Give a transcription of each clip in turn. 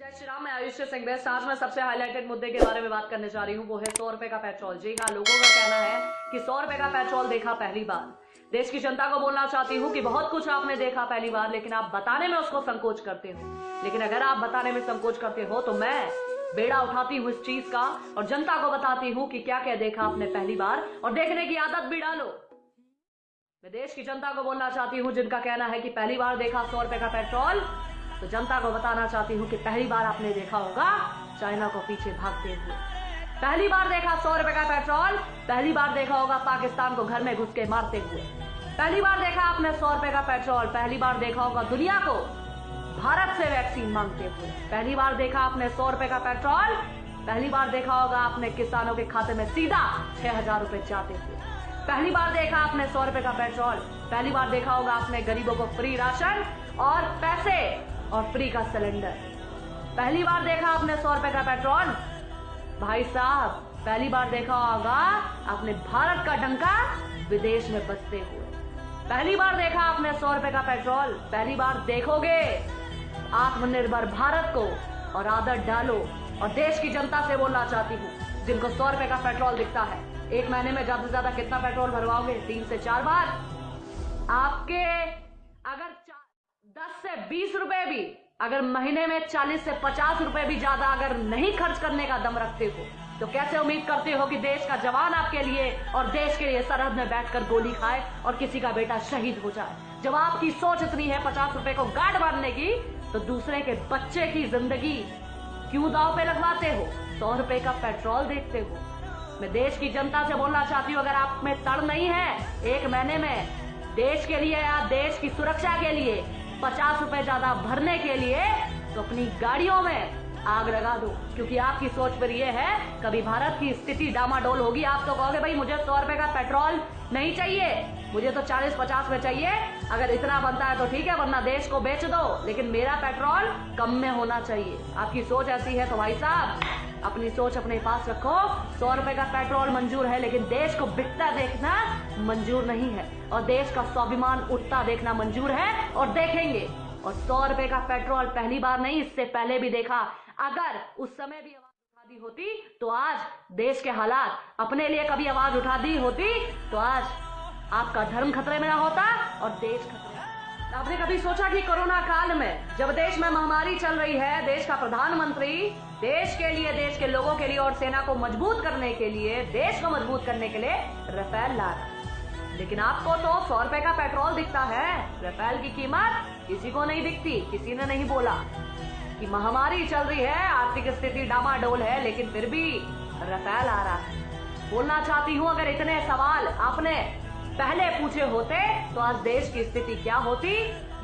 जय श्री राम। मैं आयुष्य सिंह बेस्ट। आज मैं सबसे हाईलाइटेड मुद्दे के बारे में बात करने जा रही हूँ, वो है 100 रुपए का पेट्रोल। जी हाँ, लोगों का कहना है कि 100 रुपए का पेट्रोल देखा पहली बार। देश की जनता को बोलना चाहती हूँ कि बहुत कुछ आपने देखा पहली बार, लेकिन आप बताने में उसको संकोच करते हो। लेकिन अगर आप बताने में संकोच करते हो तो मैं बेड़ा उठाती हूँ इस चीज का और जनता को बताती हूँ कि क्या क्या देखा आपने पहली बार, और देखने की आदत भी डालो। मैं देश की जनता को बोलना चाहती हूँ जिनका कहना है कि पहली बार देखा 100 रुपए का पेट्रोल, तो जनता को बताना चाहती हूँ कि पहली बार आपने देखा होगा चाइना को पीछे भागते हुए। पहली बार देखा 100 रुपए का पेट्रोल, पहली बार देखा होगा पाकिस्तान को घर में घुस के मारते हुए। पहली बार देखा आपने 100 रुपए का पेट्रोल, पहली बार देखा होगा दुनिया को भारत से वैक्सीन मांगते हुए। पहली बार देखा आपने 100 रुपए का पेट्रोल, पहली बार देखा होगा आपने किसानों के खाते में सीधा 6,000 रुपए जाते हुए। पहली बार देखा आपने 100 रुपए का पेट्रोल, पहली बार देखा होगा आपने गरीबों को फ्री राशन और पैसे और फ्री का सिलेंडर। पहली बार देखा आपने 100 रुपए का पेट्रोल, भाई साहब पहली बार देखा होगा आपने भारत का डंका विदेश में बजते हुए। पहली बार देखा आपने 100 रुपए का पेट्रोल, पहली बार देखोगे आत्मनिर्भर भारत को और आदत डालो। और देश की जनता से बोलना चाहती हूँ जिनको 100 रुपए का पेट्रोल दिखता है, एक महीने में ज्यादा से ज्यादा कितना पेट्रोल भरवाओगे? 3 से 4 बार। आपके अगर 10 से 20 रुपए भी, अगर महीने में 40 से 50 रुपए भी ज्यादा अगर नहीं खर्च करने का दम रखते हो, तो कैसे उम्मीद करते हो कि देश का जवान आपके लिए और देश के लिए सरहद में बैठकर गोली खाए और किसी का बेटा शहीद हो जाए? जब आपकी सोच इतनी है 50 रुपए को गार्ड मारने की, तो दूसरे के बच्चे की जिंदगी क्यों दांव पे लगवाते हो? 100 रुपए का पेट्रोल देखते हो। मैं देश की जनता से बोलना चाहती हूँ, अगर आप में तड़ नहीं है एक महीने में देश के लिए या देश की सुरक्षा के लिए 50 रुपए ज्यादा भरने के लिए, तो अपनी गाड़ियों में आग लगा दो। क्योंकि आपकी सोच पर यह है कभी भारत की स्थिति डामाडोल होगी, आप तो कहोगे भाई मुझे 100 रुपए का पेट्रोल नहीं चाहिए, मुझे तो 40-50 में चाहिए। अगर इतना बनता है तो ठीक है, वरना देश को बेच दो, लेकिन मेरा पेट्रोल कम में होना चाहिए। आपकी सोच ऐसी है तो भाई साहब अपनी सोच अपने पास रखो। 100 रुपए का पेट्रोल मंजूर है, लेकिन देश को बिकता देखना मंजूर नहीं है, और देश का स्वाभिमान उठता देखना मंजूर है और देखेंगे। और 100 रुपए का पेट्रोल पहली बार नहीं, इससे पहले भी देखा। अगर उस समय भी आवाज उठा दी होती तो आज देश के हालात, अपने लिए कभी आवाज उठा दी होती तो आज आपका धर्म खतरे में ना होता और देश खतरे में। आपने कभी सोचा कि कोरोना काल में जब देश में महामारी चल रही है, देश का प्रधानमंत्री देश के लिए, देश के लोगों के लिए और सेना को मजबूत करने के लिए, देश को मजबूत करने के लिए राफेल ला रहा है, लेकिन आपको तो 100 रुपए का पेट्रोल दिखता है, राफेल की कीमत किसी को नहीं दिखती। किसी ने नहीं बोला कि महामारी चल रही है, आर्थिक स्थिति डामाडोल है, लेकिन फिर भी राफेल आ रहा है। बोलना चाहती हूँ, अगर इतने सवाल आपने पहले पूछे होते तो आज देश की स्थिति क्या होती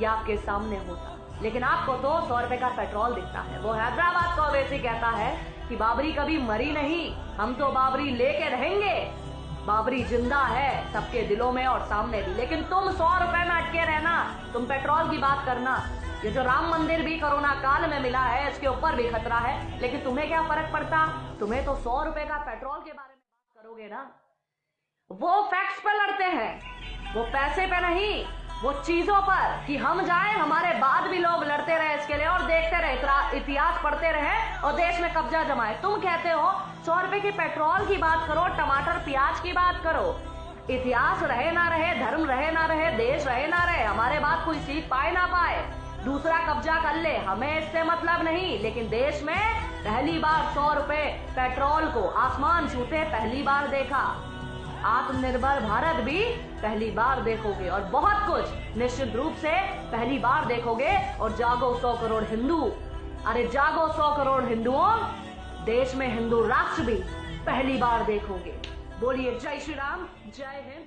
या आपके सामने होता। लेकिन आपको तो 100 रुपए का पेट्रोल दिखता है। वो हैदराबाद का ओवैसी कहता है कि बाबरी कभी मरी नहीं, हम तो बाबरी लेके रहेंगे। बाबरी जिंदा है सबके दिलों में और सामने भी, लेकिन तुम 100 रुपए में अटके रहना, तुम पेट्रोल की बात करना। ये जो राम मंदिर भी कोरोना काल में मिला है, इसके ऊपर भी खतरा है, लेकिन तुम्हें क्या फर्क पड़ता? तुम्हें तो 100 रुपए का पेट्रोल के बारे में बात करोगे ना। वो फैक्ट्स पे लड़ते हैं, वो पैसे पे नहीं, वो चीजों पर कि हम जाएं, हमारे बाद भी लोग लड़ते रहे इसके लिए और देखते रहे, इतिहास पढ़ते रहे और देश में कब्जा जमाए। तुम कहते हो 100 रुपए की पेट्रोल की बात करो, टमाटर प्याज की बात करो। इतिहास रहे ना रहे, धर्म रहे ना रहे, देश रहे ना रहे, हमारे बाद कोई सीख पाए ना पाए, दूसरा कब्जा कर ले, हमें इससे मतलब नहीं। लेकिन देश में पहली बार 100 रुपए पेट्रोल को आसमान छूते पहली बार देखा। आत्मनिर्भर भारत भी पहली बार देखोगे और बहुत कुछ निश्चित रूप से पहली बार देखोगे। और जागो 100 करोड़ हिंदू, अरे जागो 100 करोड़ हिंदुओं, देश में हिंदू राष्ट्र भी पहली बार देखोगे। बोलिए जय श्री राम, जय हिंद।